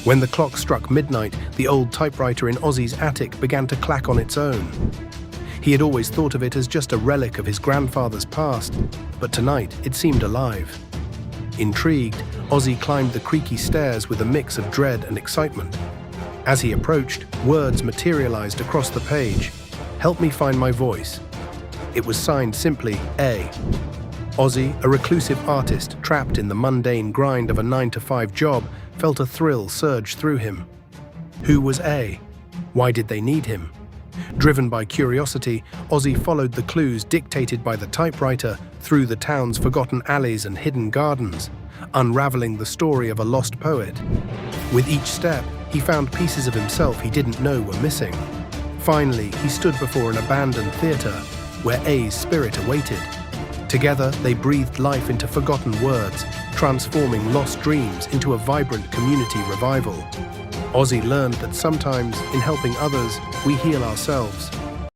When the clock struck midnight, the old typewriter in Ozzy's attic began to clack on its own. He had always thought of it as just a relic of his grandfather's past, but tonight it seemed alive. Intrigued, Ozzy climbed the creaky stairs with a mix of dread and excitement. As he approached, words materialized across the page. "Help me find my voice." It was signed simply A. Ozzy, a reclusive artist trapped in the mundane grind of a 9-to-5 job, felt a thrill surge through him. Who was A? Why did they need him? Driven by curiosity, Ozzy followed the clues dictated by the typewriter through the town's forgotten alleys and hidden gardens, unraveling the story of a lost poet. With each step, he found pieces of himself he didn't know were missing. Finally, he stood before an abandoned theater where A's spirit awaited. Together, they breathed life into forgotten words, transforming lost dreams into a vibrant community revival. Ozzy learned that sometimes, in helping others, we heal ourselves.